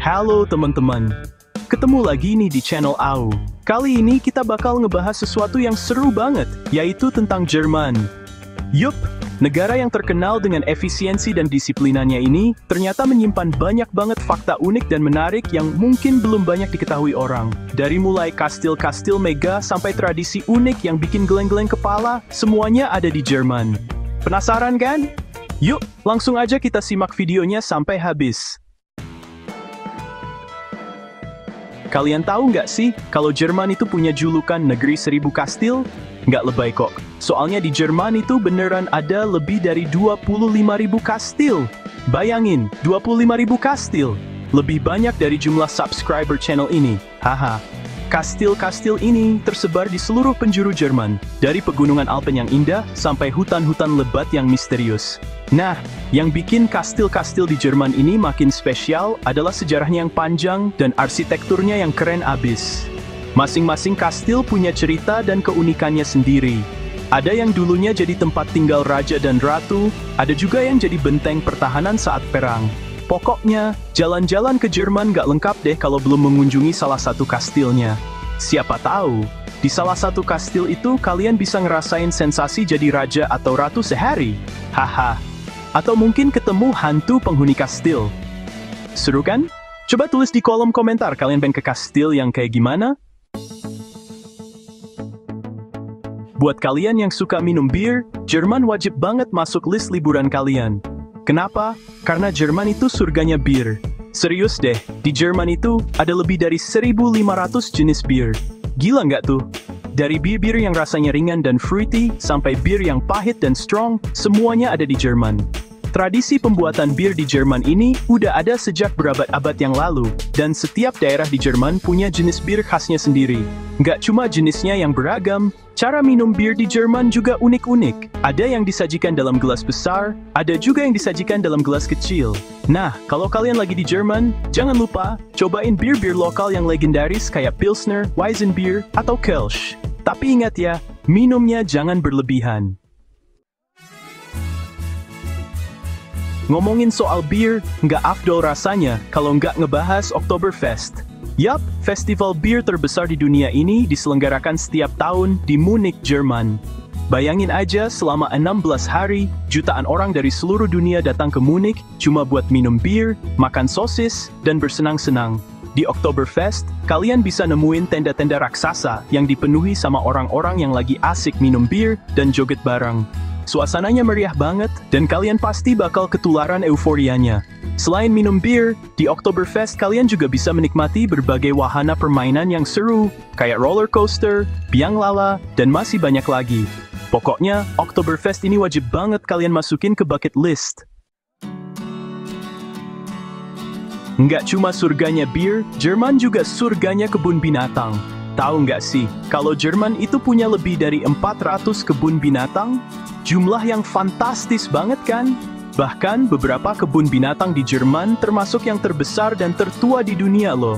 Halo teman-teman, ketemu lagi nih di channel AU. Kali ini kita bakal ngebahas sesuatu yang seru banget, yaitu tentang Jerman. Yup, negara yang terkenal dengan efisiensi dan disiplinannya ini ternyata menyimpan banyak banget fakta unik dan menarik yang mungkin belum banyak diketahui orang. Dari mulai kastil-kastil mega sampai tradisi unik yang bikin geleng-geleng kepala, semuanya ada di Jerman. Penasaran kan? Yuk, langsung aja kita simak videonya sampai habis. Kalian tahu nggak sih, kalau Jerman itu punya julukan negeri 1000 kastil? Nggak lebay kok. Soalnya di Jerman itu beneran ada lebih dari 25.000 kastil. Bayangin, 25.000 kastil. Lebih banyak dari jumlah subscriber channel ini. Haha. Kastil-kastil ini tersebar di seluruh penjuru Jerman, dari pegunungan Alpen yang indah sampai hutan-hutan lebat yang misterius. Nah, yang bikin kastil-kastil di Jerman ini makin spesial adalah sejarahnya yang panjang dan arsitekturnya yang keren abis. Masing-masing kastil punya cerita dan keunikannya sendiri. Ada yang dulunya jadi tempat tinggal raja dan ratu, ada juga yang jadi benteng pertahanan saat perang. Pokoknya, jalan-jalan ke Jerman gak lengkap deh kalau belum mengunjungi salah satu kastilnya. Siapa tahu, di salah satu kastil itu kalian bisa ngerasain sensasi jadi raja atau ratu sehari. Haha. Atau mungkin ketemu hantu penghuni kastil. Seru kan? Coba tulis di kolom komentar kalian pengen ke kastil yang kayak gimana? Buat kalian yang suka minum bir, Jerman wajib banget masuk list liburan kalian. Kenapa? Karena Jerman itu surganya bir. Serius deh, di Jerman itu ada lebih dari 1.500 jenis bir. Gila nggak tuh? Dari bir-bir yang rasanya ringan dan fruity, sampai bir yang pahit dan strong, semuanya ada di Jerman. Tradisi pembuatan bir di Jerman ini udah ada sejak berabad-abad yang lalu, dan setiap daerah di Jerman punya jenis bir khasnya sendiri. Nggak cuma jenisnya yang beragam, cara minum bir di Jerman juga unik-unik. Ada yang disajikan dalam gelas besar, ada juga yang disajikan dalam gelas kecil. Nah, kalau kalian lagi di Jerman, jangan lupa cobain bir-bir lokal yang legendaris kayak Pilsner, Weizenbier, atau Kölsch. Tapi ingat ya, minumnya jangan berlebihan. Ngomongin soal bir, nggak afdol rasanya kalau nggak ngebahas Oktoberfest. Yap, festival bir terbesar di dunia ini diselenggarakan setiap tahun di Munich, Jerman. Bayangin aja selama 16 hari, jutaan orang dari seluruh dunia datang ke Munich cuma buat minum bir, makan sosis, dan bersenang-senang. Di Oktoberfest, kalian bisa nemuin tenda-tenda raksasa yang dipenuhi sama orang-orang yang lagi asik minum bir dan joget bareng. Suasananya meriah banget, dan kalian pasti bakal ketularan euforianya. Selain minum bir, di Oktoberfest kalian juga bisa menikmati berbagai wahana permainan yang seru, kayak roller coaster, biang lala, dan masih banyak lagi. Pokoknya, Oktoberfest ini wajib banget kalian masukin ke bucket list. Nggak cuma surganya bir, Jerman juga surganya kebun binatang. Tahu nggak sih, kalau Jerman itu punya lebih dari 400 kebun binatang? Jumlah yang fantastis banget kan? Bahkan beberapa kebun binatang di Jerman termasuk yang terbesar dan tertua di dunia loh.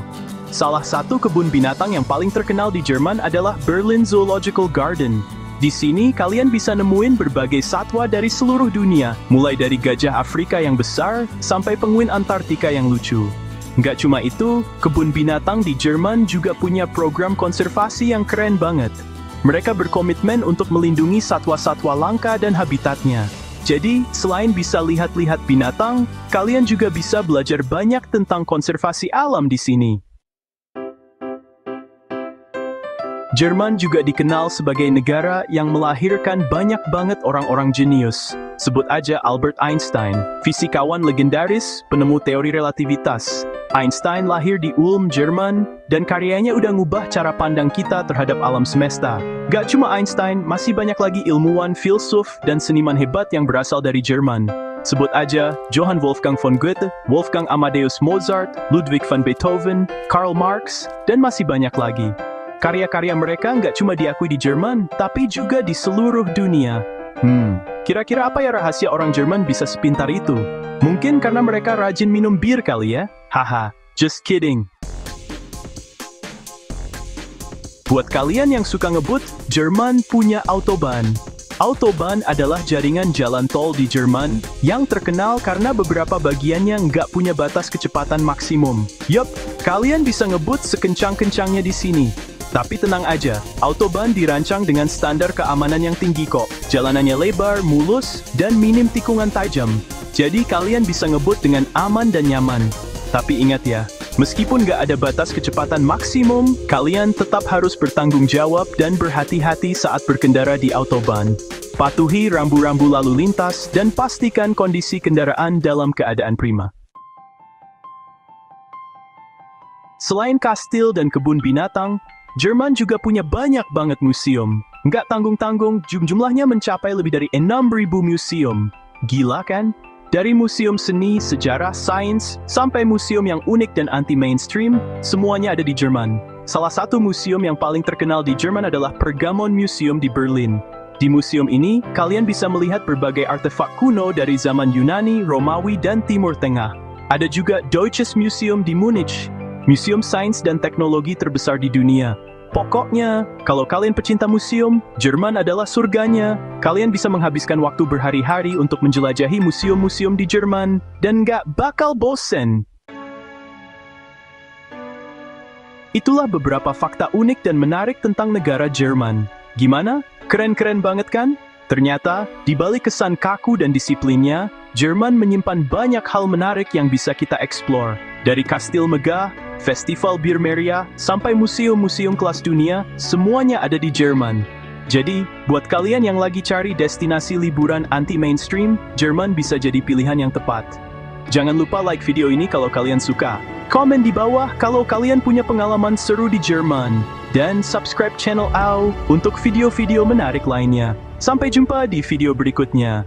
Salah satu kebun binatang yang paling terkenal di Jerman adalah Berlin Zoological Garden. Di sini kalian bisa nemuin berbagai satwa dari seluruh dunia, mulai dari gajah Afrika yang besar sampai penguin Antartika yang lucu. Nggak cuma itu, kebun binatang di Jerman juga punya program konservasi yang keren banget. Mereka berkomitmen untuk melindungi satwa-satwa langka dan habitatnya. Jadi, selain bisa lihat-lihat binatang, kalian juga bisa belajar banyak tentang konservasi alam di sini. Jerman juga dikenal sebagai negara yang melahirkan banyak banget orang-orang jenius. Sebut aja Albert Einstein, fisikawan legendaris, penemu teori relativitas. Einstein lahir di Ulm, Jerman, dan karyanya udah ngubah cara pandang kita terhadap alam semesta. Gak cuma Einstein, masih banyak lagi ilmuwan, filsuf, dan seniman hebat yang berasal dari Jerman. Sebut aja Johann Wolfgang von Goethe, Wolfgang Amadeus Mozart, Ludwig van Beethoven, Karl Marx, dan masih banyak lagi. Karya-karya mereka nggak cuma diakui di Jerman, tapi juga di seluruh dunia. Kira-kira apa ya rahasia orang Jerman bisa sepintar itu? Mungkin karena mereka rajin minum bir kali ya? Haha, just kidding. Buat kalian yang suka ngebut, Jerman punya Autobahn. Autobahn adalah jaringan jalan tol di Jerman yang terkenal karena beberapa bagiannya nggak punya batas kecepatan maksimum. Yup, kalian bisa ngebut sekencang-kencangnya di sini. Tapi tenang aja, Autobahn dirancang dengan standar keamanan yang tinggi kok. Jalanannya lebar, mulus, dan minim tikungan tajam. Jadi kalian bisa ngebut dengan aman dan nyaman. Tapi ingat ya, meskipun nggak ada batas kecepatan maksimum, kalian tetap harus bertanggung jawab dan berhati-hati saat berkendara di Autobahn. Patuhi rambu-rambu lalu lintas dan pastikan kondisi kendaraan dalam keadaan prima. Selain kastil dan kebun binatang, Jerman juga punya banyak banget museum. Nggak tanggung-tanggung, jumlahnya mencapai lebih dari 6.000 museum. Gila kan? Dari museum seni, sejarah, sains, sampai museum yang unik dan anti-mainstream, semuanya ada di Jerman. Salah satu museum yang paling terkenal di Jerman adalah Pergamon Museum di Berlin. Di museum ini, kalian bisa melihat berbagai artefak kuno dari zaman Yunani, Romawi, dan Timur Tengah. Ada juga Deutsches Museum di Munich, museum sains dan teknologi terbesar di dunia. Pokoknya, kalau kalian pecinta museum, Jerman adalah surganya. Kalian bisa menghabiskan waktu berhari-hari untuk menjelajahi museum-museum di Jerman, dan nggak bakal bosen. Itulah beberapa fakta unik dan menarik tentang negara Jerman. Gimana? Keren-keren banget kan? Ternyata, di balik kesan kaku dan disiplinnya, Jerman menyimpan banyak hal menarik yang bisa kita eksplor. Dari kastil megah, festival bir meriah, sampai museum-museum kelas dunia, semuanya ada di Jerman. Jadi, buat kalian yang lagi cari destinasi liburan anti-mainstream, Jerman bisa jadi pilihan yang tepat. Jangan lupa like video ini kalau kalian suka. Komen di bawah kalau kalian punya pengalaman seru di Jerman. Dan subscribe channel AU untuk video-video menarik lainnya. Sampai jumpa di video berikutnya.